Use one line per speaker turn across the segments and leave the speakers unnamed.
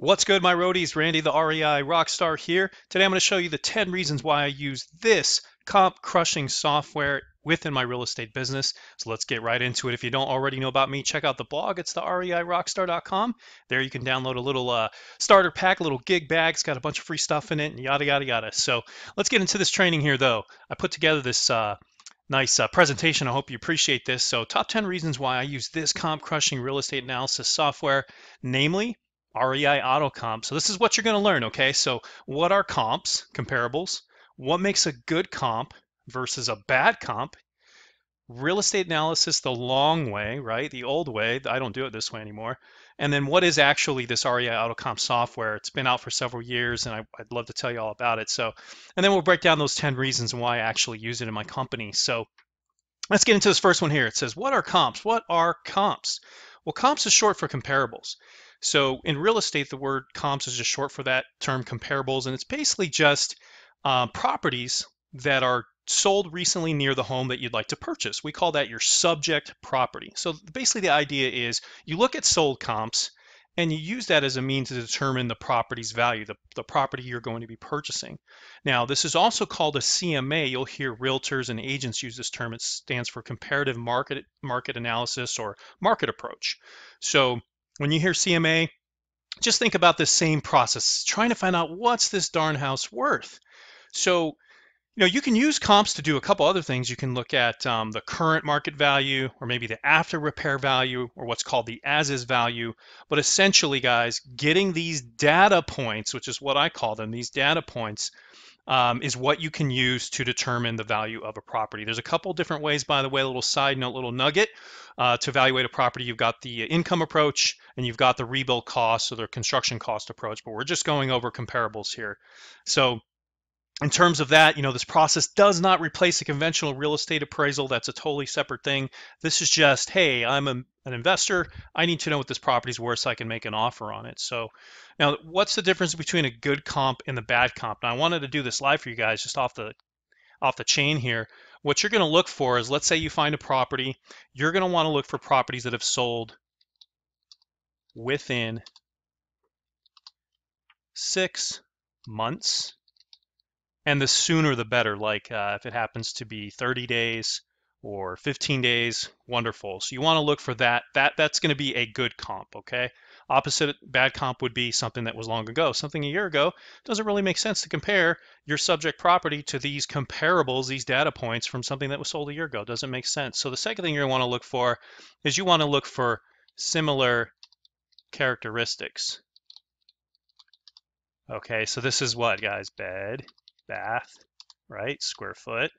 What's good, my roadies? Randy, the REI Rockstar here. Today I'm going to show you the 10 reasons why I use this comp crushing software within my real estate business. So let's get right into it. If you don't already know about me, check out the blog. It's the REIRockstar.com. There you can download a little starter pack, a little gig bag. It's got a bunch of free stuff in it and yada, yada, yada. So let's get into this training here, though. I put together this nice presentation. I hope you appreciate this. So top 10 reasons why I use this comp crushing real estate analysis software, namely REI Autocomp. So this is what you're going to learn, okay? So what are comps, comparables? What makes a good comp versus a bad comp? Real estate analysis the long way, right? The old way. I don't do it this way anymore. And then what is actually this REI Autocomp software? It's been out for several years, and I'd love to tell you all about it. So, and then we'll break down those 10 reasons why I actually use it in my company. So let's get into this first one here. It says, what are comps? What are comps? Well, comps is short for comparables. So in real estate, the word comps is just short for that term, comparables, and it's basically just properties that are sold recently near the home that you'd like to purchase. We call that your subject property. So basically the idea is you look at sold comps and you use that as a means to determine the property's value, the property you're going to be purchasing. Now, this is also called a CMA. You'll hear realtors and agents use this term. It stands for comparative market analysis or market approach. So when you hear CMA, just think about this same process, trying to find out what's this darn house worth. So, you can use comps to do a couple other things. You can look at the current market value, or maybe the after repair value, or what's called the as-is value. But essentially, guys, getting these data points, which is what I call them, these data points, is what you can use to determine the value of a property. There's a couple different ways, by the way, a little side note, little nugget to evaluate a property. You've got the income approach and you've got the rebuild cost or the construction cost approach, but we're just going over comparables here. So in terms of that, this process does not replace a conventional real estate appraisal. That's a totally separate thing. This is just, hey, I'm an investor. I need to know what this property is worth so I can make an offer on it. So now, what's the difference between a good comp and the bad comp? Now, I wanted to do this live for you guys, just off the chain here. What you're going to look for is, let's say you find a property. You're going to want to look for properties that have sold within 6 months. And the sooner the better, like if it happens to be 30 days or 15 days, wonderful. So you want to look for that. That's going to be a good comp, okay? Opposite bad comp would be something that was long ago. Something a year ago doesn't really make sense to compare your subject property to these comparables, these data points from something that was sold a year ago. Doesn't make sense. So the second thing you're going to want to look for is you want to look for similar characteristics. Okay, so this is what, guys? Bed, bath, right? Square foot.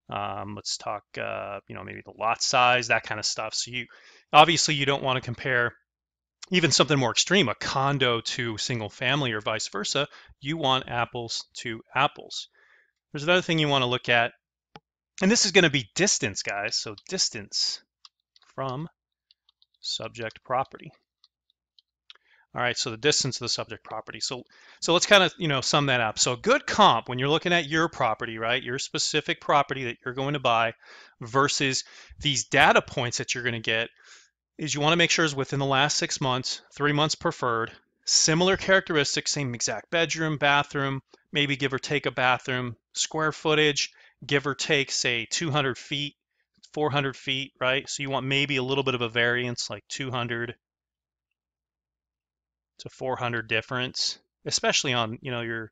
Let's talk, maybe the lot size, that kind of stuff. So obviously you don't want to compare even something more extreme, a condo to single family or vice versa. You want apples to apples. There's another thing you want to look at, and this is going to be distance, guys. So distance from subject property. All right, so the distance of the subject property. So let's kind of, sum that up. So a good comp, when you're looking at your property, right, your specific property that you're going to buy versus these data points that you're going to get, is you want to make sure it's within the last 6 months, 3 months preferred, similar characteristics, same exact bedroom, bathroom, maybe give or take a bathroom, square footage, give or take, say, 200 feet, 400 feet, right? So you want maybe a little bit of a variance, like 200 to 400 difference, especially on your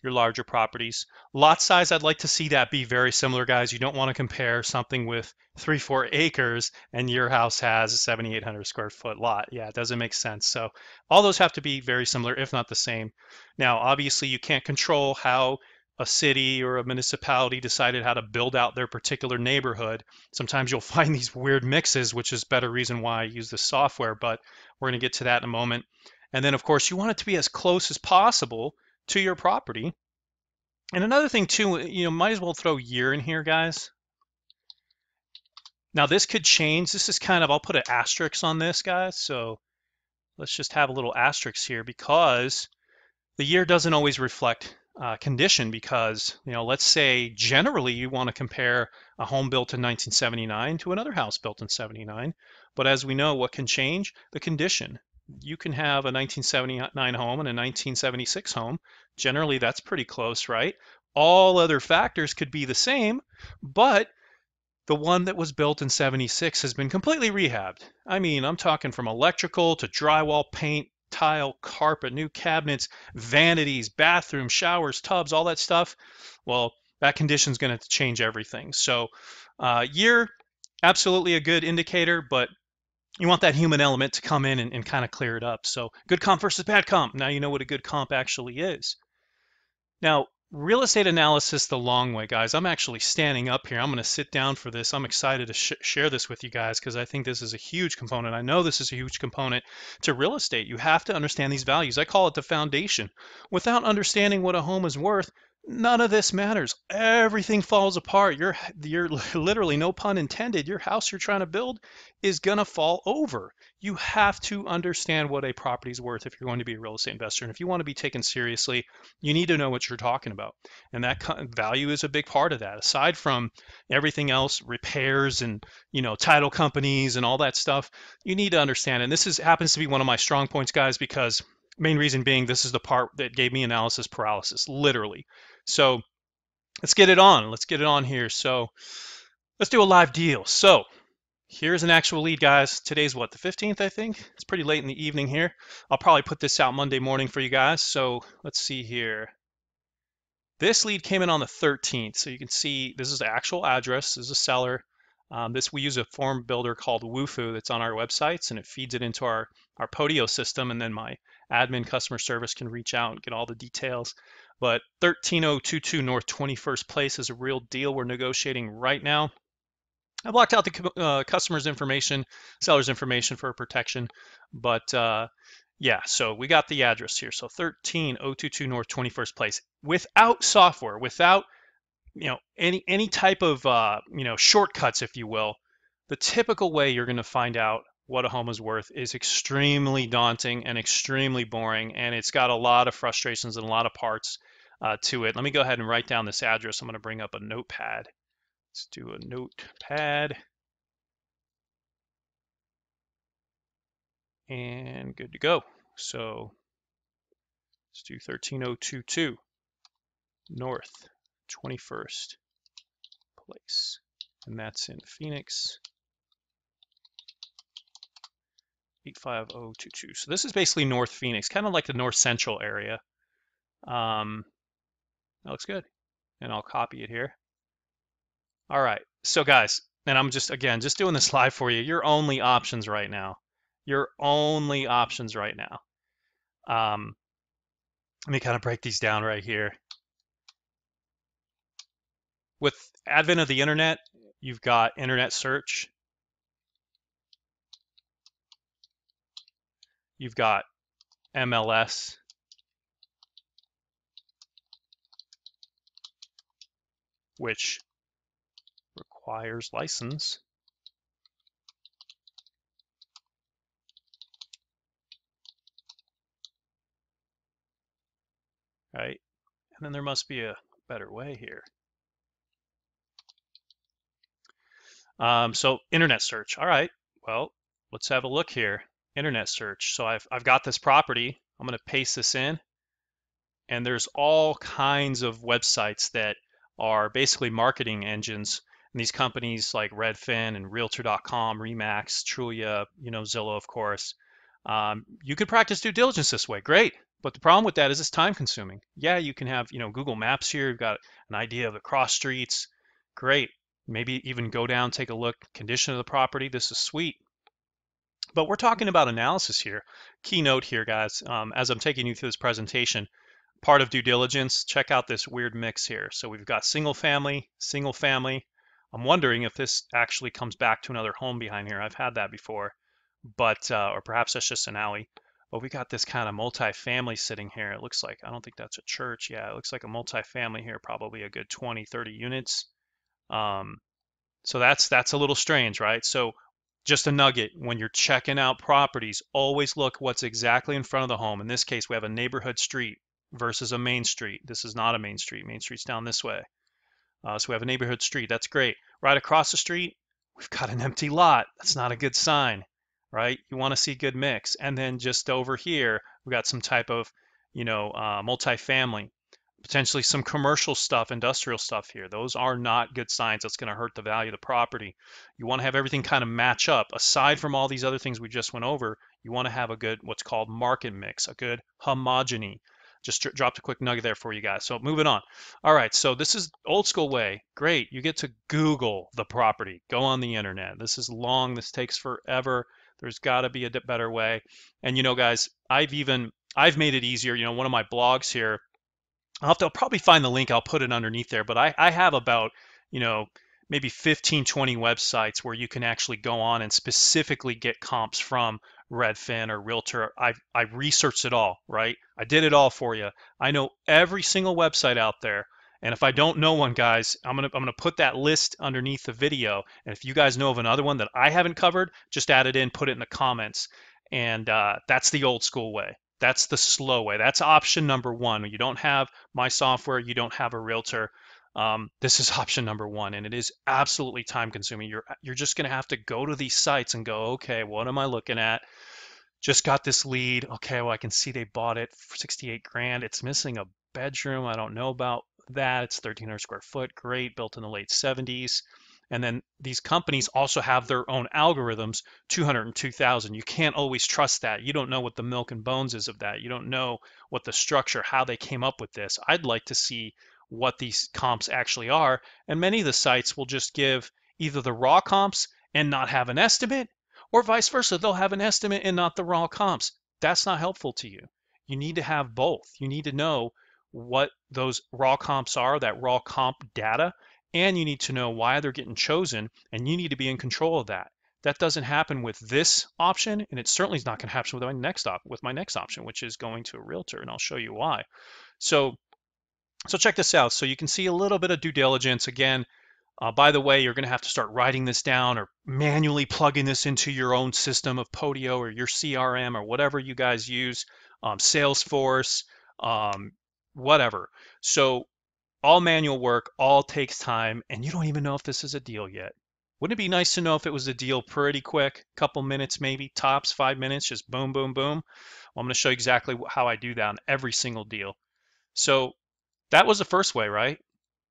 larger properties. Lot size, I'd like to see that be very similar, guys. You don't want to compare something with 3-4 acres and your house has a 7,800 square foot lot. Yeah, it doesn't make sense. So all those have to be very similar, if not the same. Now, obviously, you can't control how a city or a municipality decided how to build out their particular neighborhood. Sometimes you'll find these weird mixes, which is better reason why I use this software, but we're going to get to that in a moment. And then, of course, you want it to be as close as possible to your property. And another thing, too, might as well throw year in here, guys. Now, this could change. This is kind of, I'll put an asterisk on this, guys. So let's just have a little asterisk here because the year doesn't always reflect condition because, let's say generally you want to compare a home built in 1979 to another house built in 79. But as we know, what can change? The condition. You can have a 1979 home and a 1976 home. Generally, that's pretty close, right? All other factors could be the same, but the one that was built in 76 has been completely rehabbed. I mean, I'm talking from electrical to drywall, paint, tile, carpet, new cabinets, vanities, bathrooms, showers, tubs, all that stuff. Well, that condition is going to change everything. So, year, absolutely a good indicator, but you want that human element to come in and kind of clear it up. So, good comp versus bad comp. Now you know what a good comp actually is. Now, real estate analysis the long way, guys. I'm actually standing up here. I'm going to sit down for this. I'm excited to share this with you guys because I think this is a huge component. I know this is a huge component to real estate. You have to understand these values. I call it the foundation. Without understanding what a home is worth, none of this matters. Everything falls apart. You're literally, no pun intended, your house you're trying to build is going to fall over. You have to understand what a property is worth if you're going to be a real estate investor. And if you want to be taken seriously, you need to know what you're talking about. And that value is a big part of that. Aside from everything else, repairs and, title companies and all that stuff, you need to understand. And this happens to be one of my strong points, guys, because main reason being this is the part that gave me analysis paralysis, literally. So let's get it on. Let's get it on here. So let's do a live deal. So here's an actual lead, guys. Today's what, the 15th, I think? It's pretty late in the evening here. I'll probably put this out Monday morning for you guys. So let's see here. This lead came in on the 13th. So you can see this is the actual address. This is a seller. We use a form builder called Woofu that's on our websites, and it feeds it into our Podio system, and then my admin customer service can reach out and get all the details. But 13022 North 21st Place is a real deal. We're negotiating right now. I blocked out the customer's information, seller's information for protection, but yeah, so we got the address here. So 13022 North 21st Place. Without software, without any type of shortcuts, if you will, the typical way you're going to find out what a home is worth is extremely daunting and extremely boring, and it's got a lot of frustrations and a lot of parts to it. Let me go ahead and write down this address. I'm going to bring up a notepad. Let's do a notepad. And good to go. So let's do 13022 North 21st Place. And that's in Phoenix. 85022. So this is basically North Phoenix, kind of like the North Central area. That looks good. And I'll copy it here. All right, so guys, and I'm just doing this live for you. Your only options right now. Your only options right now. Let me kind of break these down right here. With advent of the internet, you've got internet search. You've got MLS. Which requires license. Right? And then there must be a better way here. So internet search. All right, well, let's have a look here. Internet search. So I've got this property. I'm going to paste this in. And there's all kinds of websites that are basically marketing engines. And these companies like Redfin and Realtor.com, Remax, Trulia, Zillow, of course. You could practice due diligence this way. Great. But the problem with that is it's time consuming. Yeah, you can have, Google Maps here. You've got an idea of the cross streets. Great. Maybe even go down, take a look, condition of the property. This is sweet. But we're talking about analysis here. Keynote here, guys, as I'm taking you through this presentation, part of due diligence, check out this weird mix here. So we've got single family. I'm wondering if this actually comes back to another home behind here. I've had that before, but or perhaps that's just an alley. But we got this kind of multi-family sitting here. It looks like, I don't think that's a church. Yeah, it looks like a multi-family here, probably a good 20, 30 units. So that's a little strange, right? So just a nugget, when you're checking out properties, always look what's exactly in front of the home. In this case, we have a neighborhood street versus a main street. This is not a main street. Main street's down this way. So we have a neighborhood street. That's great. Right across the street, we've got an empty lot. That's not a good sign. right? You want to see good mix. And then just over here, we got some type of, multifamily, potentially some commercial stuff, industrial stuff here. Those are not good signs. That's going to hurt the value of the property. You want to have everything kind of match up. Aside from all these other things we just went over, you want to have a good, what's called market mix, a good homogeny. Just dropped a quick nugget there for you guys. So moving on. All right, so this is old school way. Great. You get to Google the property. Go on the internet. This is long. This takes forever. There's got to be a better way. And guys, I've made it easier. One of my blogs here, I'll probably find the link. I'll put it underneath there. But I have about, you know, maybe 15, 20 websites where you can actually go on and specifically get comps from Redfin or Realtor. I researched it all, right? I did it all for you. I know every single website out there. And if I don't know one, guys, I'm gonna put that list underneath the video. And if you guys know of another one that I haven't covered, just add it in, put it in the comments. And that's the old school way. That's the slow way. That's option number one. You don't have my software, you don't have a realtor. This is option number one, and it is absolutely time consuming. You're just going to have to go to these sites and go, okay, what am I looking at? Just got this lead. Okay, well, I can see they bought it for 68 grand. It's missing a bedroom. I don't know about that. It's 1,300 square foot. Great, built in the late 70s. And then these companies also have their own algorithms, 202,000. You can't always trust that. You don't know what the milk and bones is of that. You don't know what the structure, how they came up with this. I'd like to see what these comps actually are. And many of the sites will just give either the raw comps and not have an estimate, or vice versa. They'll have an estimate and not the raw comps. That's not helpful to you. You need to have both. You need to know what those raw comps are, that raw comp data, and you need to know why they're getting chosen, and you need to be in control of that. That doesn't happen with this option, and it certainly is not going to happen with my next option, which is going to a realtor, and I'll show you why. So check this out. So you can see a little bit of due diligence. Again, by the way, you're going to have to start writing this down or manually plugging this into your own system of Podio or your CRM or whatever you guys use, Salesforce, whatever. So all manual work, all takes time, and you don't even know if this is a deal yet. Wouldn't it be nice to know if it was a deal pretty quick, couple minutes maybe, tops 5 minutes, just boom, boom, boom? Well, I'm going to show you exactly how I do that on every single deal. So that was the first way, right?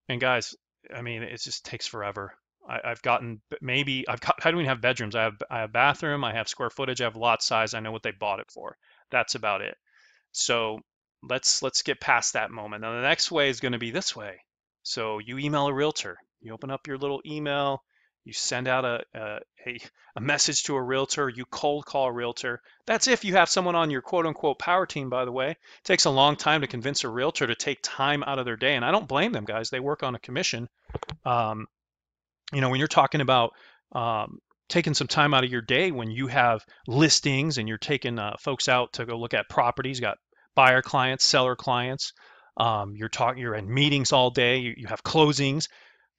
And guys, I mean, it just takes forever. I don't even have bedrooms. I have bathroom, I have square footage, I have lot size, I know what they bought it for. That's about it. So let's get past that moment. Now the next way is going to be this way. So you email a realtor. You open up your little email. You send out a message to a realtor. You cold call a realtor. That's if you have someone on your quote unquote power team, by the way. It takes a long time to convince a realtor to take time out of their day. And I don't blame them, guys. They work on a commission. When you're talking about taking some time out of your day when you have listings and you're taking folks out to go look at properties, you got buyer clients, seller clients, you're in meetings all day, you have closings,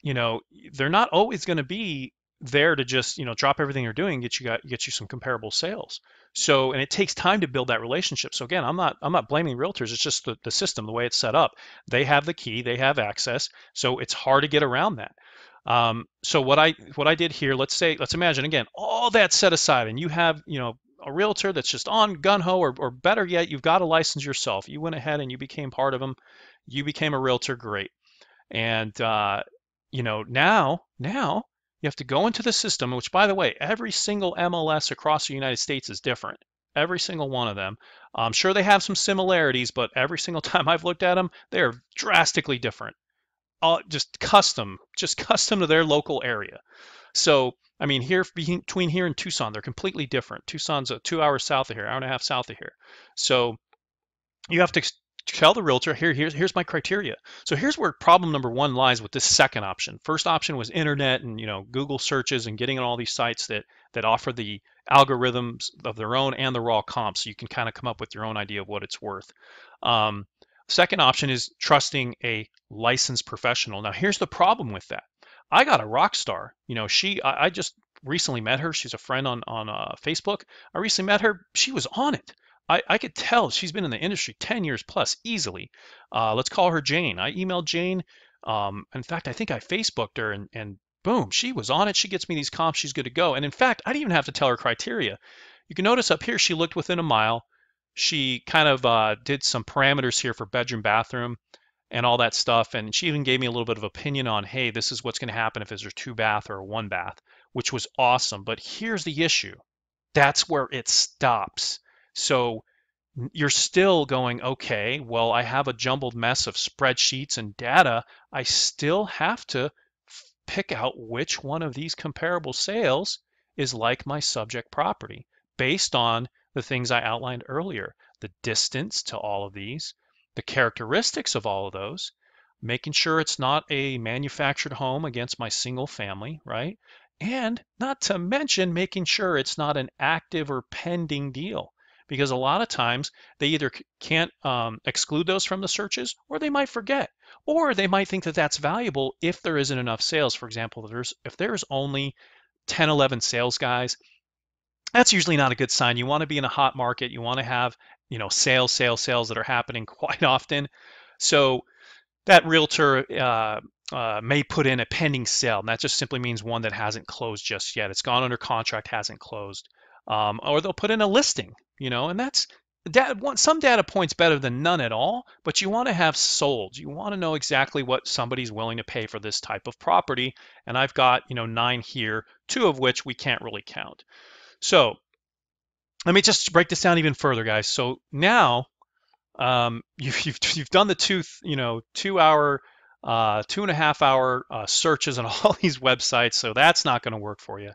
they're not always going to be there to just, drop everything you're doing and get you some comparable sales. So, and it takes time to build that relationship. So again, I'm not blaming realtors. It's just the system, the way it's set up. They have the key, they have access. So it's hard to get around that. So what I did here, let's imagine again, all that set aside, and you have, a realtor that's just on gung-ho, or better yet, you've got a license yourself. You went ahead and you became part of them. You became a realtor, great. And now you have to go into the system, which, by the way, every single MLS across the United States is different. Every single one of them. I'm sure they have some similarities, but every single time I've looked at them, they are drastically different. Just custom to their local area. So, I mean, between here and Tucson, they're completely different. Tucson's 2 hours south of here, hour and a half south of here. So you have to tell the realtor, here's my criteria. So here's where problem number one lies with this second option. First option was internet and Google searches and getting on all these sites that offer the algorithms of their own and the raw comps, so you can kind of come up with your own idea of what it's worth. Second option is trusting a licensed professional. Now here's the problem with that. I got a Rockstar. I just recently met her. She's a friend on Facebook. I recently met her. She was on it. I could tell she's been in the industry 10 years plus easily. Let's call her Jane. I emailed Jane. In fact, I think I Facebooked her and Boom, she was on it. She gets me these comps. She's good to go. And in fact, I didn't even have to tell her criteria. You can notice up here, she looked within a mile. She kind of did some parameters here for bedroom, bathroom, and all that stuff. And she even gave me a little bit of opinion on, hey, this is what's going to happen if there's a 2-bath or a 1-bath, which was awesome. But here's the issue. That's where it stops. So you're still going, okay, well, I have a jumbled mess of spreadsheets and data. I still have to pick out which one of these comparable sales is like my subject property based on the things I outlined earlier, the distance to all of these, the characteristics of all of those, making sure it's not a manufactured home against my single family, right? And not to mention making sure it's not an active or pending deal, because a lot of times they either can't exclude those from the searches, or they might forget, or they might think that that's valuable if there isn't enough sales. For example, if there's only 10, 11 sales guys, that's usually not a good sign. You want to be in a hot market. You want to have, sales that are happening quite often. So that realtor may put in a pending sale, and that just simply means one that hasn't closed just yet. It's gone under contract, hasn't closed. Or they'll put in a listing, and that's some data points better than none at all, but you want to have sold. You want to know exactly what somebody's willing to pay for this type of property. And I've got, 9 here, 2 of which we can't really count. So let me just break this down even further, guys. So now you've done the 2-hour, 2.5-hour searches on all these websites, so that's not going to work for you.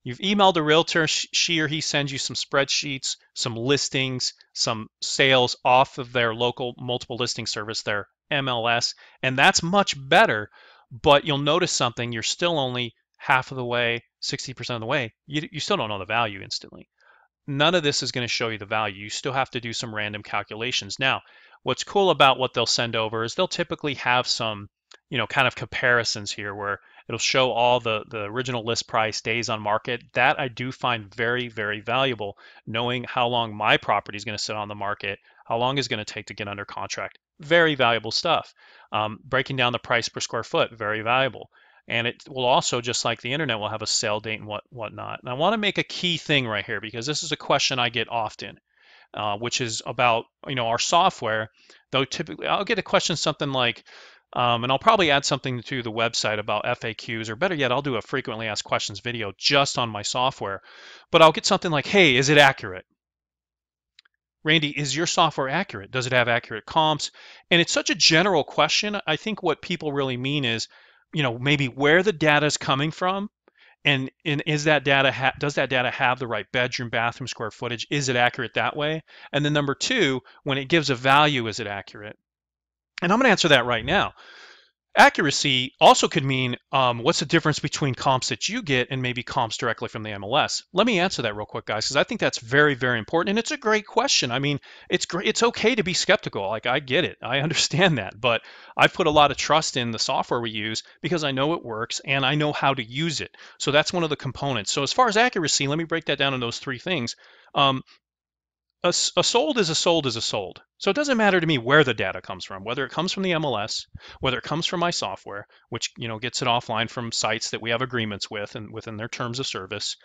You've emailed a realtor, she or he sends you some spreadsheets, some listings, some sales off of their local multiple listing service, their MLS, and that's much better. But you'll notice something, you're still only half of the way, 60% of the way. You still don't know the value instantly. None of this is going to show you the value. You still have to do some random calculations. Now, what's cool about what they'll send over is they'll typically have some, kind of comparisons here where it'll show all the original list price, days on market. That I do find very, very valuable, knowing how long my property is going to sit on the market, how long it's going to take to get under contract. Very valuable stuff. Breaking down the price per square foot, very valuable. And it will also, just like the internet, will have a sale date and whatnot. And I want to make a key thing right here, because this is a question I get often, which is about our software. Though typically I'll get a question something like, and I'll probably add something to the website about FAQs, or better yet, I'll do a frequently asked questions video just on my software. But I'll get something like, hey, is it accurate? Randy, is your software accurate? Does it have accurate comps? And it's such a general question. I think what people really mean is, maybe where the data is coming from, and is that data does that data have the right bedroom, bathroom square footage? Is it accurate that way? And then number 2, when it gives a value, is it accurate? And I'm going to answer that right now. Accuracy also could mean what's the difference between comps that you get and maybe comps directly from the MLS? Let me answer that real quick, guys, because I think that's very, very important. And it's a great question. I mean, it's great. It's okay to be skeptical. Like, I get it. I understand that. But I've put a lot of trust in the software we use because I know it works and I know how to use it. So that's one of the components. So as far as accuracy, let me break that down in those 3 things. A sold is a sold is a sold. So it doesn't matter to me where the data comes from, whether it comes from the MLS, whether it comes from my software, which gets it offline from sites that we have agreements with and within their terms of service,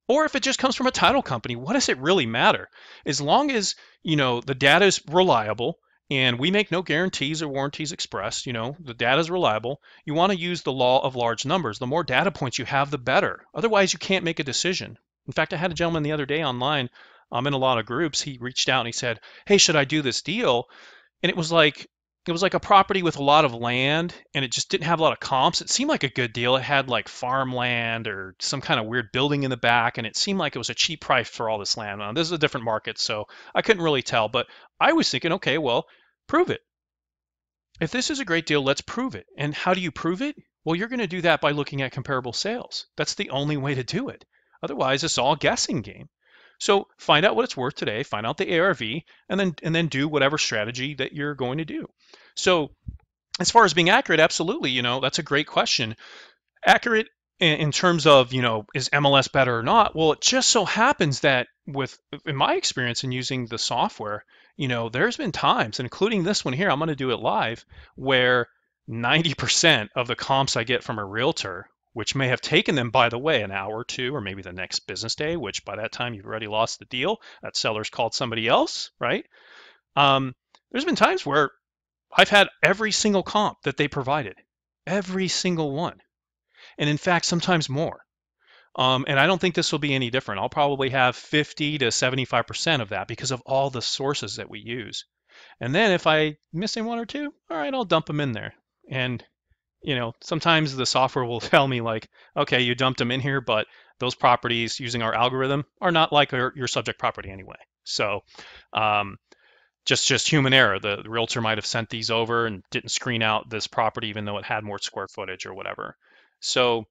or if it just comes from a title company. What does it really matter? As long as the data is reliable and we make no guarantees or warranties expressed, the data is reliable. You want to use the law of large numbers. The more data points you have, the better. Otherwise, you can't make a decision. In fact, I had a gentleman the other day online. I'm in a lot of groups. He reached out and he said, hey, should I do this deal? And it was like a property with a lot of land, and it just didn't have a lot of comps. It seemed like a good deal. It had like farmland or some kind of weird building in the back, and it seemed like it was a cheap price for all this land. Now, this is a different market, so I couldn't really tell. But I was thinking, okay, well, prove it. If this is a great deal, let's prove it. And how do you prove it? Well, you're going to do that by looking at comparable sales. That's the only way to do it. Otherwise, it's all a guessing game. So find out what it's worth today, find out the ARV, and then do whatever strategy that you're going to do. So as far as being accurate, absolutely, that's a great question. Accurate in terms of, is MLS better or not? Well, it just so happens that in my experience in using the software, there's been times, including this one here, I'm going to do it live, where 90% of the comps I get from a realtor which may have taken them, by the way, an hour or two, or maybe the next business day, which by that time you've already lost the deal. That seller's called somebody else, right? There's been times where I've had every single comp that they provided, every single one. And in fact, sometimes more. And I don't think this will be any different. I'll probably have 50 to 75% of that because of all the sources that we use. And then if I missing one or two, all right, I'll dump them in there. And sometimes the software will tell me like, okay, you dumped them in here, but those properties using our algorithm are not like your subject property anyway. So just human error. The realtor might have sent these over and didn't screen out this property even though it had more square footage or whatever. So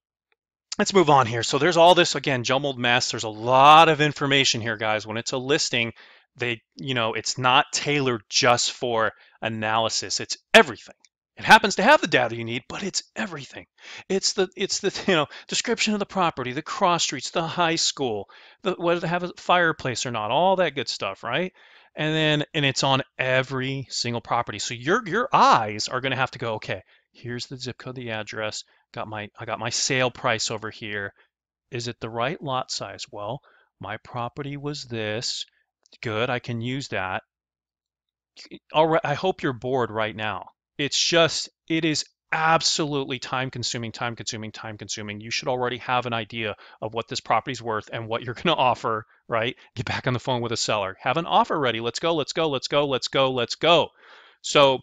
let's move on here. So there's all this, again, jumbled mess. There's a lot of information here, guys. When it's a listing, it's not tailored just for analysis. It's everything. It happens to have the data you need, but it's everything. It's the description of the property, the cross streets, the high school, whether they have a fireplace or not, all that good stuff, right? And it's on every single property. So your eyes are going to have to go, okay, here's the zip code, the address, I got my sale price over here. Is it the right lot size? Well, my property was this. Good, I can use that. All right, I hope you're bored right now. It is absolutely time consuming. You should already have an idea of what this property's worth and what you're going to offer, right? Get back on the phone with a seller. Have an offer ready. Let's go. So,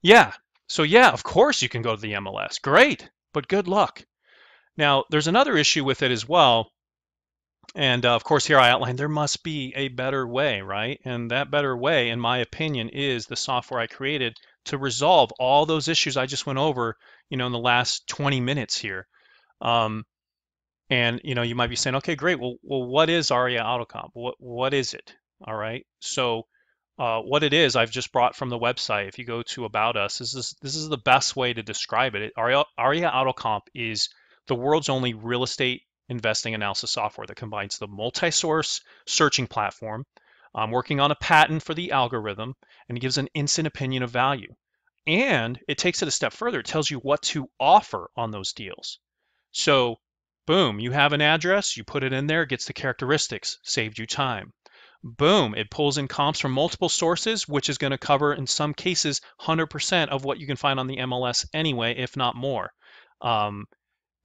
yeah. Of course you can go to the MLS. Great, but good luck. Now, there's another issue with it as well. And of course, here I outlined there must be a better way, right? And that better way, in my opinion, is the software I created to resolve all those issues I just went over, in the last 20 minutes here. And you might be saying, okay, great. Well, what is REI Autocomp? What is it? All right. So what it is, I've just brought from the website. If you go to About Us, this is the best way to describe it. Aria Autocomp is the world's only real estate investing analysis software that combines the multi-source searching platform. I'm working on a patent for the algorithm, and it gives an instant opinion of value. And it takes it a step further. It tells you what to offer on those deals. So, boom, you have an address, you put it in there, it gets the characteristics, saved you time. Boom, it pulls in comps from multiple sources, which is going to cover, in some cases, 100% of what you can find on the MLS anyway, if not more.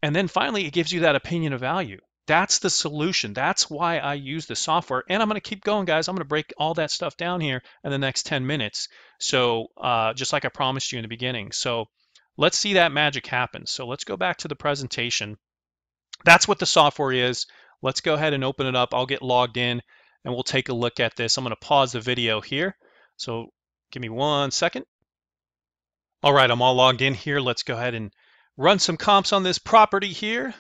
And then finally, it gives you that opinion of value. That's the solution. That's why I use the software. And I'm going to keep going, guys. I'm going to break all that stuff down here in the next 10 minutes. So just like I promised you in the beginning. So let's see that magic happen. So let's go back to the presentation. That's what the software is. Let's go ahead and open it up. I'll get logged in and we'll take a look at this. I'm going to pause the video here. So give me 1 second. All right, I'm all logged in here. Let's go ahead and run some comps on this property here.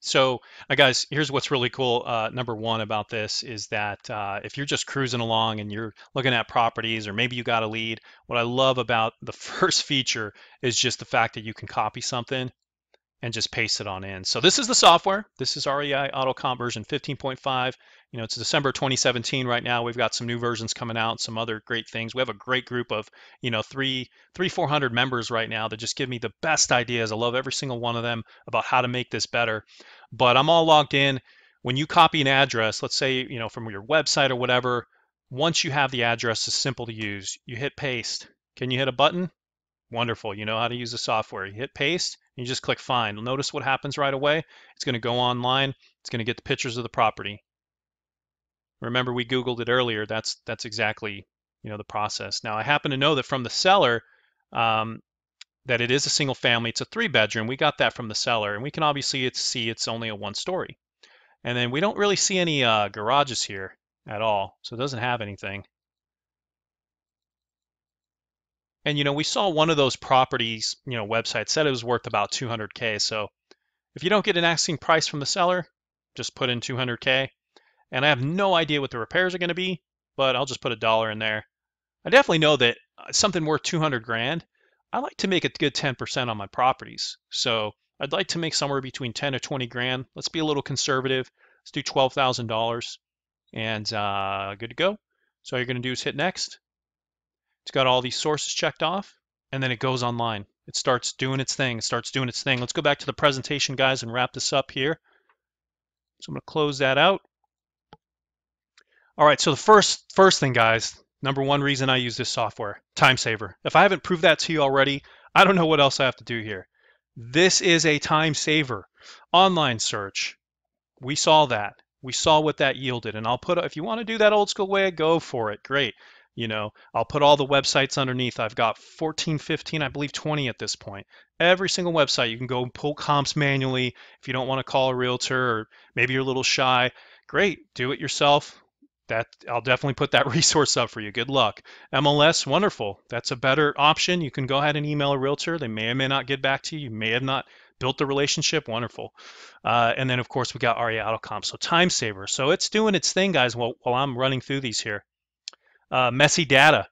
So guys, here's what's really cool. Number one about this is that if you're just cruising along and you're looking at properties, or maybe you got a lead, what I love about the first feature is just the fact that you can copy something and just paste it on in. So this is the software. This is REI Autocomp version 15.5. It's December 2017 right now. We've got some new versions coming out, some other great things. We have a great group of, 400 members right now that just give me the best ideas. I love every single one of them about how to make this better. But I'm all logged in. When you copy an address, let's say, from your website or whatever, once you have the address, it's simple to use. You hit paste. Can you hit a button? Wonderful. You know how to use the software. You hit paste, and you just click find. Notice what happens right away. It's going to go online. It's going to get the pictures of the property. Remember, we Googled it earlier. That's exactly, the process. Now, I happen to know that from the seller that it is a single family. It's a 3-bedroom. We got that from the seller, and we can obviously see it's only a 1-story. And then we don't really see any garages here at all, so it doesn't have anything. And we saw one of those properties, websites said it was worth about 200K. So if you don't get an asking price from the seller, just put in 200K. And I have no idea what the repairs are going to be, but I'll just put $1 in there. I definitely know that something worth 200 grand, I like to make a good 10% on my properties. So I'd like to make somewhere between 10 to 20 grand. Let's be a little conservative. Let's do $12,000 and good to go. So all you're going to do is hit next. It's got all these sources checked off, and then it goes online. It starts doing its thing. It starts doing its thing. Let's go back to the presentation, guys, and wrap this up here. So I'm going to close that out. All right, so the first thing, guys, number one reason I use this software, time saver. If I haven't proved that to you already, I don't know what else I have to do here. This is a time saver. Online search, we saw that. We saw what that yielded. And I'll put, if you want to do that old school way, go for it. Great. You know, I'll put all the websites underneath. I've got 14, 15, I believe 20 at this point. Every single website, you can go pull comps manually. If you don't want to call a realtor or maybe you're a little shy, great, do it yourself. That I'll definitely put that resource up for you. Good luck. MLS, wonderful. That's a better option. You can go ahead and email a realtor. They may or may not get back to you. You may have not built the relationship. Wonderful. And then, of course, we got REI Autocomp. So time saver. So it's doing its thing, guys, while I'm running through these here. Messy data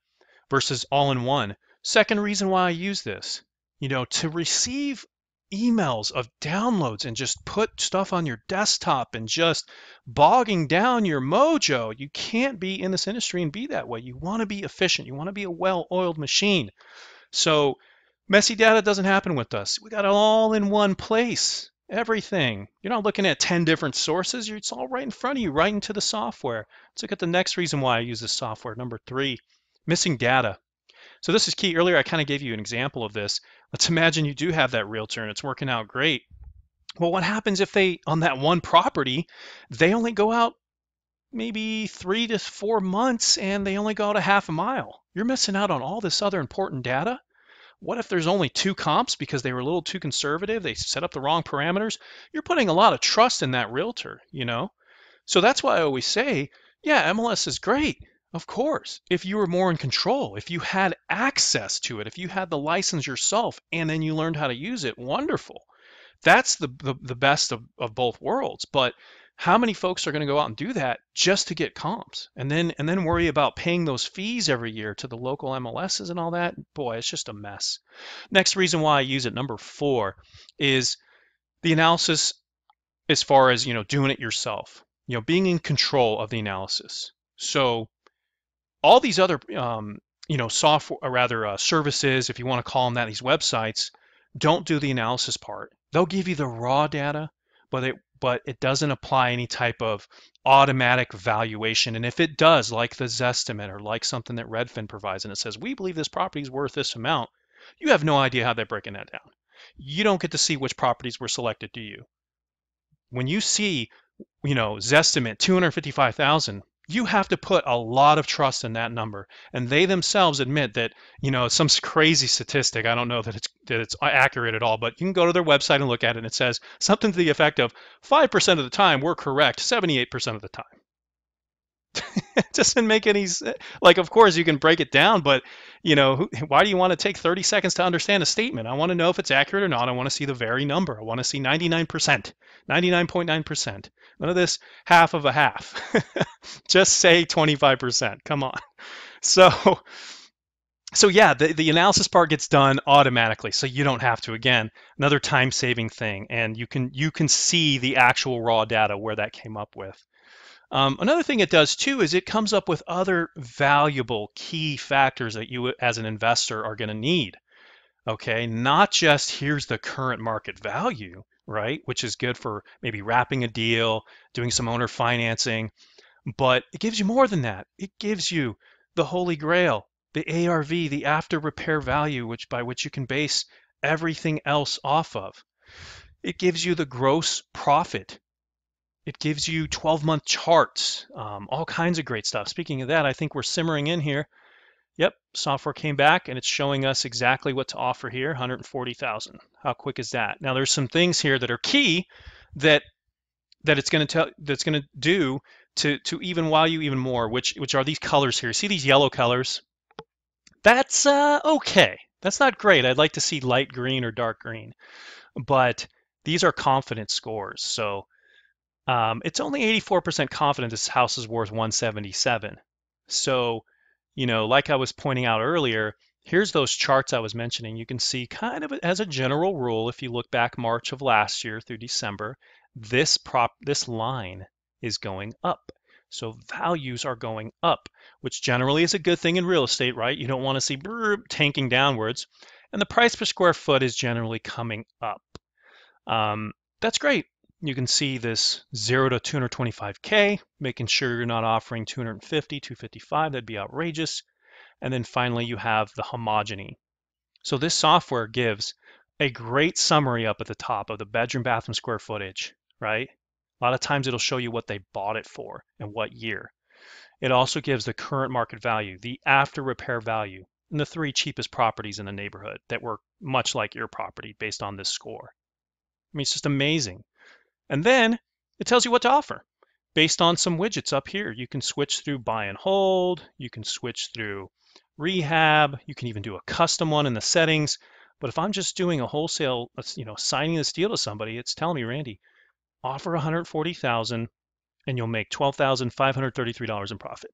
versus all-in-one. Second reason why I use this, you know, to receive emails of downloads and just put stuff on your desktop and just bogging down your mojo. You can't be in this industry and be that way. You want to be efficient. You want to be a well-oiled machine. So messy data doesn't happen with us. We got it all in one place. Everything. You're not looking at 10 different sources. It's all right in front of you, right into the software. Let's look at the next reason why I use this software. Number 3, missing data. So this is key. Earlier, I kind of gave you an example of this. Let's imagine you do have that realtor and it's working out great. Well, what happens if they, on that one property, they only go out maybe 3 to 4 months and they only go out a half a mile? You're missing out on all this other important data. What if there's only 2 comps because they were a little too conservative? They set up the wrong parameters. You're putting a lot of trust in that realtor, you know? So that's why I always say, yeah, MLS is great. Of course, if you were more in control, if you had access to it, if you had the license yourself and then you learned how to use it, wonderful. That's the best of both worlds. But how many folks are going to go out and do that just to get comps and then worry about paying those fees every year to the local MLSs and all that? Boy, it's just a mess. Next reason why I use it, number 4, is the analysis as far as, you know, doing it yourself, you know, being in control of the analysis. So all these other, you know, software, or rather services, if you want to call them that, these websites don't do the analysis part. They'll give you the raw data, but it doesn't apply any type of automatic valuation. And if it does, like the Zestimate or like something that Redfin provides, and it says, we believe this property is worth this amount, you have no idea how they're breaking that down. You don't get to see which properties were selected, do you? When you see, you know, Zestimate 255,000, you have to put a lot of trust in that number. And they themselves admit that, you know, some crazy statistic, I don't know that it's accurate at all, but you can go to their website and look at it and it says something to the effect of 5% of the time we're correct, 78% of the time. It doesn't make any sense. Like, of course, you can break it down, but, you know, why do you want to take 30 seconds to understand a statement? I want to know if it's accurate or not. I want to see the very number. I want to see 99%, 99.9%. None of this half of a half. Just say 25%. Come on. So yeah, the analysis part gets done automatically, so you don't have to. Again, another time-saving thing, and you can see the actual raw data where that came up with. Another thing it does too is it comes up with other valuable key factors that you as an investor are going to need. Okay, not just here's the current market value, right, which is good for maybe wrapping a deal, doing some owner financing, but it gives you more than that. It gives you the holy grail, the ARV, the after repair value, by which you can base everything else off of. It gives you the gross profit. It gives you 12-month charts, all kinds of great stuff. Speaking of that, I think we're simmering in here. Yep, software came back and it's showing us exactly what to offer here, 140,000. How quick is that? Now there's some things here that are key that it's going to do to even wow you even more, which are these colors here. See these yellow colors? That's okay. That's not great. I'd like to see light green or dark green, but these are confidence scores. So it's only 84% confident this house is worth 177. So, you know, like I was pointing out earlier, here's those charts I was mentioning. You can see kind of as a general rule, if you look back March of last year through December, this line is going up. So values are going up, which generally is a good thing in real estate, right? You don't want to see tanking downwards. and the price per square foot is generally coming up. That's great. You can see this 0 to 225K, making sure you're not offering 250, 255, that'd be outrageous. And then finally you have the homogeny. So this software gives a great summary up at the top of the bedroom, bathroom square footage, right? A lot of times it'll show you what they bought it for and what year. It also gives the current market value, the after repair value, and the 3 cheapest properties in the neighborhood that were much like your property based on this score. I mean, it's just amazing. And then it tells you what to offer based on some widgets up here. You can switch through buy and hold. You can switch through rehab. You can even do a custom one in the settings. But if I'm just doing a wholesale, signing this deal to somebody, it's telling me, Randy, offer $140,000 and you'll make $12,533 in profit.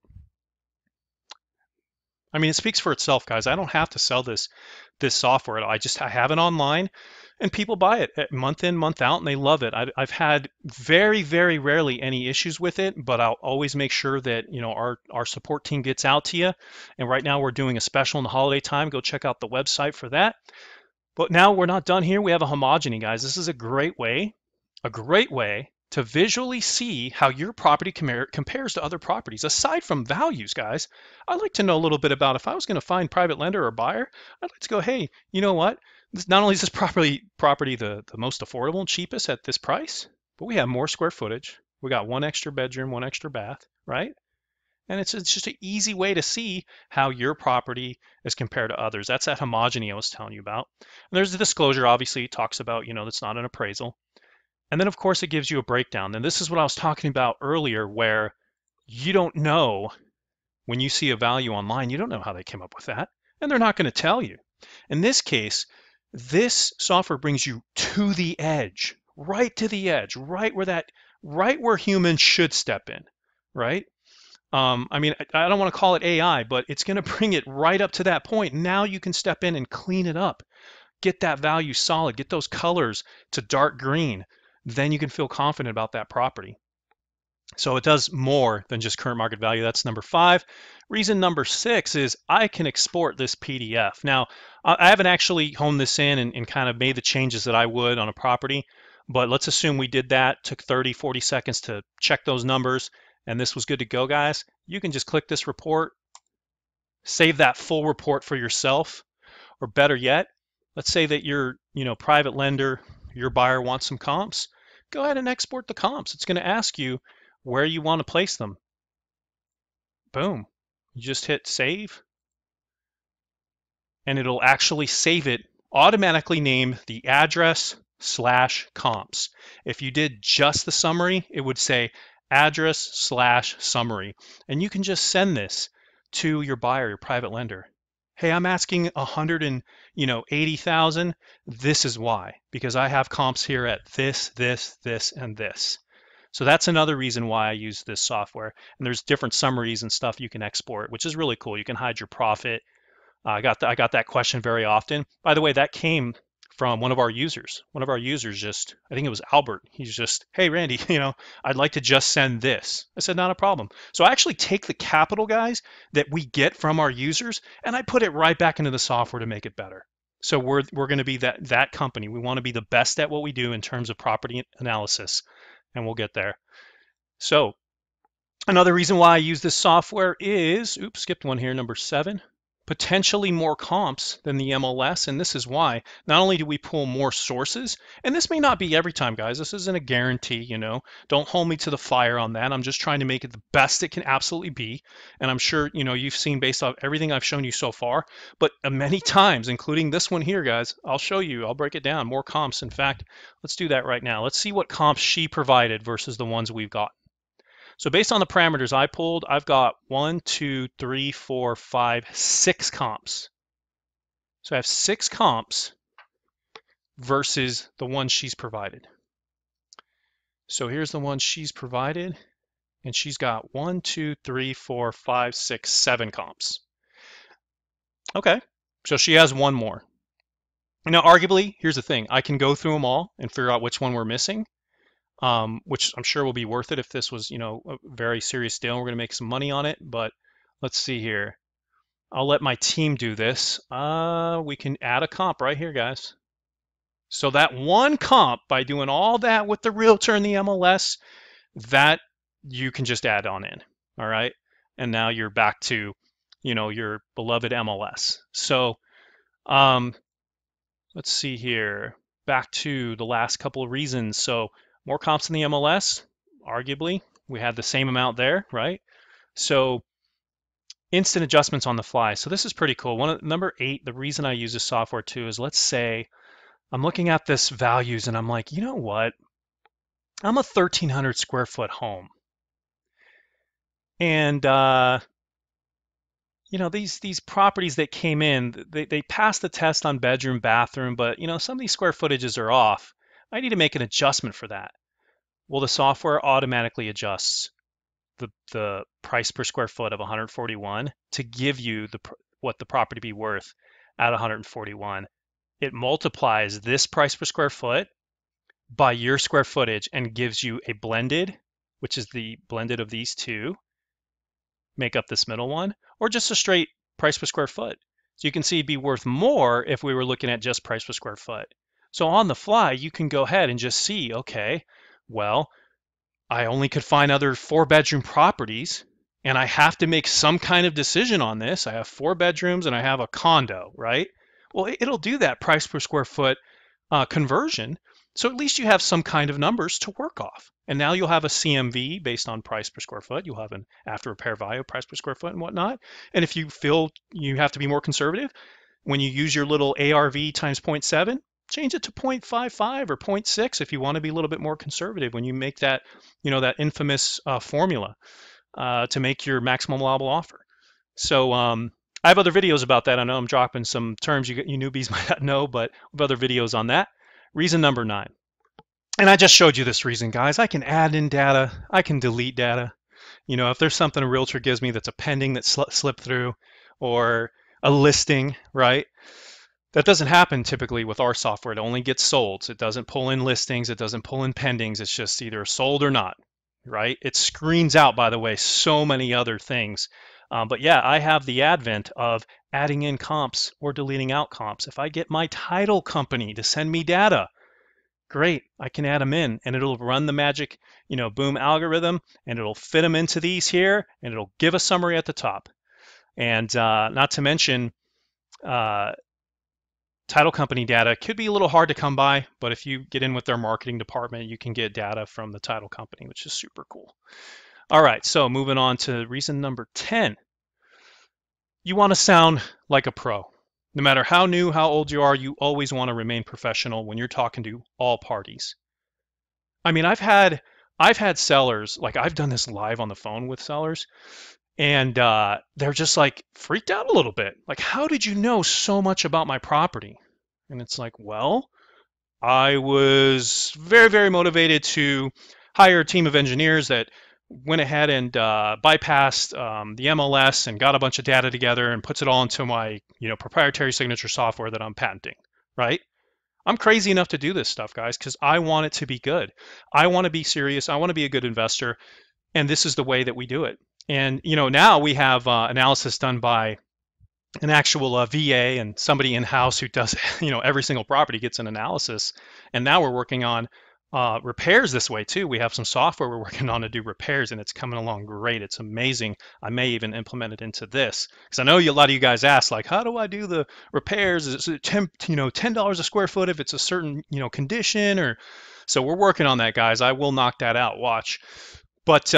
I mean, it speaks for itself, guys. I don't have to sell this software. I have it online, and people buy it month in, month out, and they love it. I've had very, very rarely any issues with it, but I'll always make sure that our support team gets out to you. And right now we're doing a special in the holiday time. Go check out the website for that. But now we're not done here. We have a homogeny, guys. This is a great way to visually see how your property compares to other properties. Aside from values, guys, I'd like to know a little bit about, if I was going to find private lender or buyer, I'd like to go, hey, you know what? Not only is this property the most affordable and cheapest at this price, but we have more square footage. We got 1 extra bedroom, 1 extra bath, right? And it's just an easy way to see how your property is compared to others. That's that homogeny I was telling you about. And there's the disclosure, obviously, it talks about, that's not an appraisal. And then, of course, it gives you a breakdown. And this is what I was talking about earlier, where you don't know, when you see a value online, you don't know how they came up with that. And they're not going to tell you. In this case, this software brings you to the edge, right to the edge, right where humans should step in, right? I mean, I don't want to call it AI, but it's going to bring it right up to that point. Now you can step in and clean it up, get that value solid, get those colors to dark green. Then you can feel confident about that property. So it does more than just current market value. That's number 5. Reason number 6 is I can export this PDF. Now, I haven't actually honed this in and kind of made the changes that I would on a property, but let's assume we did that, took 30, 40 seconds to check those numbers, and this was good to go, guys. You can just click this report, save that full report for yourself, or better yet, let's say that your private lender, your buyer wants some comps, go ahead and export the comps. It's going to ask you where you want to place them. Boom. You just hit save, and it'll actually save it, automatically name the address/comps. If you did just the summary, it would say address/summary. And you can just send this to your buyer, your private lender. Hey, I'm asking 180,000. This is why, because I have comps here at this, this, this, and this. So that's another reason why I use this software. And there's different summaries and stuff you can export, which is really cool. You can hide your profit. I got that question very often. By the way, that came from one of our users. One of our users just, I think it was Albert. He's just, hey, Randy, I'd like to just send this. I said, not a problem. So I actually take the capital, guys, that we get from our users, and I put it right back into the software to make it better. So we're going to be that company. We want to be the best at what we do in terms of property analysis, and we'll get there. So another reason why I use this software is, oops, skipped one here, number 7. Potentially more comps than the MLS, and this is why. Not only do we pull more sources, and this may not be every time, guys. This isn't a guarantee, Don't hold me to the fire on that. I'm just trying to make it the best it can absolutely be, and I'm sure, you've seen based off everything I've shown you so far, but many times, including this one here, guys, I'll break it down, more comps. In fact, let's do that right now. Let's see what comps she provided versus the ones we've got. So based on the parameters I pulled, I've got 1, 2, 3, 4, 5, 6 comps. So I have 6 comps versus the one she's provided. So here's the one she's provided, and she's got 1, 2, 3, 4, 5, 6, 7 comps. Okay, so she has one more. Now, arguably, here's the thing. I can go through them all and figure out which one we're missing. Which I'm sure will be worth it if this was, a very serious deal. We're going to make some money on it, but let's see here. I'll let my team do this. We can add a comp right here, guys. So that one comp, by doing all that with the realtor and the MLS, that you can just add on in. All right. And now you're back to, your beloved MLS. So let's see here. Back to the last couple of reasons. So more comps in the MLS, arguably. We had the same amount there, right? So instant adjustments on the fly. So this is pretty cool. Number 8, the reason I use this software too is, let's say I'm looking at this values and I'm like, you know what? I'm a 1,300 square foot home. And these properties that came in, they passed the test on bedroom, bathroom, but some of these square footages are off. I need to make an adjustment for that. Well, the software automatically adjusts the price per square foot of 141 to give you what the property be worth at 141. It multiplies this price per square foot by your square footage and gives you a blended, which is the blended of these two, make up this middle one, or just a straight price per square foot. So you can see it'd be worth more if we were looking at just price per square foot. So on the fly, you can go ahead and just see, okay, well, I only could find other 4-bedroom properties, and I have to make some kind of decision on this. I have 4 bedrooms and I have a condo, right? Well, it'll do that price per square foot conversion. So at least you have some kind of numbers to work off. And now you'll have a CMV based on price per square foot. You'll have an after repair value, price per square foot and whatnot. And if you feel you have to be more conservative, when you use your little ARV times 0.7, change it to 0.55 or 0.6 if you want to be a little bit more conservative when you make that, that infamous formula to make your maximum allowable offer. So I have other videos about that. I know I'm dropping some terms you newbies might not know, but I have other videos on that. Reason number 9. And I just showed you this reason, guys. I can add in data. I can delete data. If there's something a realtor gives me that's a pending that slipped through, or a listing, right? That doesn't happen typically with our software. It only gets sold. It doesn't pull in listings. It doesn't pull in pendings. It's just either sold or not, right? It screens out, by the way, so many other things. But yeah, I have the advent of adding in comps or deleting out comps. If I get my title company to send me data, great, I can add them in and it'll run the magic, boom algorithm, and it'll fit them into these here, and it'll give a summary at the top. And not to mention, title company data could be a little hard to come by, but if you get in with their marketing department, you can get data from the title company, which is super cool. All right, so moving on to reason number 10. You want to sound like a pro. No matter how new, how old you are, you always want to remain professional when you're talking to all parties. I mean, I've had sellers, like I've done this live on the phone with sellers, and they're just like freaked out a little bit. Like, how did you know so much about my property? And it's like, well, I was very, very motivated to hire a team of engineers that went ahead and bypassed the MLS and got a bunch of data together and puts it all into my proprietary signature software that I'm patenting, right? I'm crazy enough to do this stuff, guys, because I want it to be good. I want to be serious. I want to be a good investor. And this is the way that we do it. And now we have analysis done by an actual VA and somebody in-house who does, every single property gets an analysis. And now we're working on repairs this way too. We have some software we're working on to do repairs, and it's coming along great. It's amazing. I may even implement it into this, because I know a lot of you guys ask, like, how do I do the repairs? Is it $10 a square foot if it's a certain condition? Or so we're working on that, guys. I will knock that out. Watch. But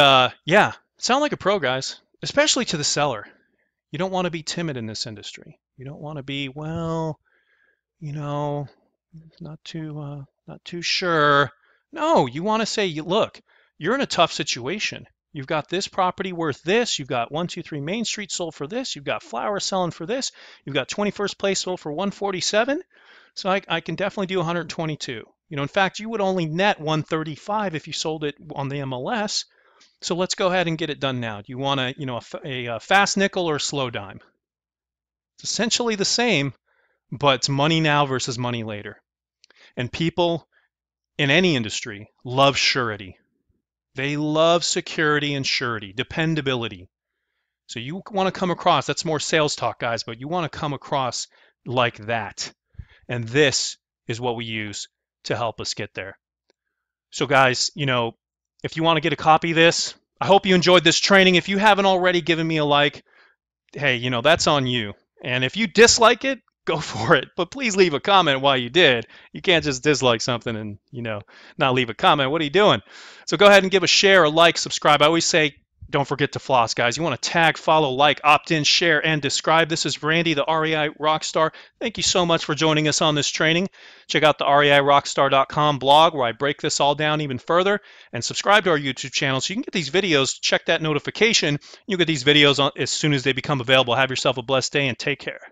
yeah, sound like a pro, guys, especially to the seller. You don't want to be timid in this industry. You don't want to be, well, not too sure. No, you want to say, look, you're in a tough situation. You've got this property worth this. You've got 123 Main Street sold for this. You've got Flowers selling for this. You've got 21st Place sold for 147. So I can definitely do 122. In fact, you would only net 135 if you sold it on the MLS. So let's go ahead and get it done now. Do you want a fast nickel or a slow dime? It's essentially the same, but it's money now versus money later. And people in any industry love surety. They love security and surety, dependability. So you want to come across, that's more sales talk, guys, but you want to come across like that. And this is what we use to help us get there. So guys, if you want to get a copy of this, I hope you enjoyed this training. If you haven't already given me a like, hey, that's on you. And if you dislike it, go for it. But please leave a comment while you did. You can't just dislike something and, not leave a comment. What are you doing? So go ahead and give a share, a like, subscribe. I always say, don't forget to floss, guys. You want to tag, follow, like, opt in, share, and describe. This is Randy, the REI Rockstar. Thank you so much for joining us on this training. Check out the REIRockstar.com blog where I break this all down even further. And subscribe to our YouTube channel so you can get these videos. Check that notification. You'll get these videos as soon as they become available. Have yourself a blessed day and take care.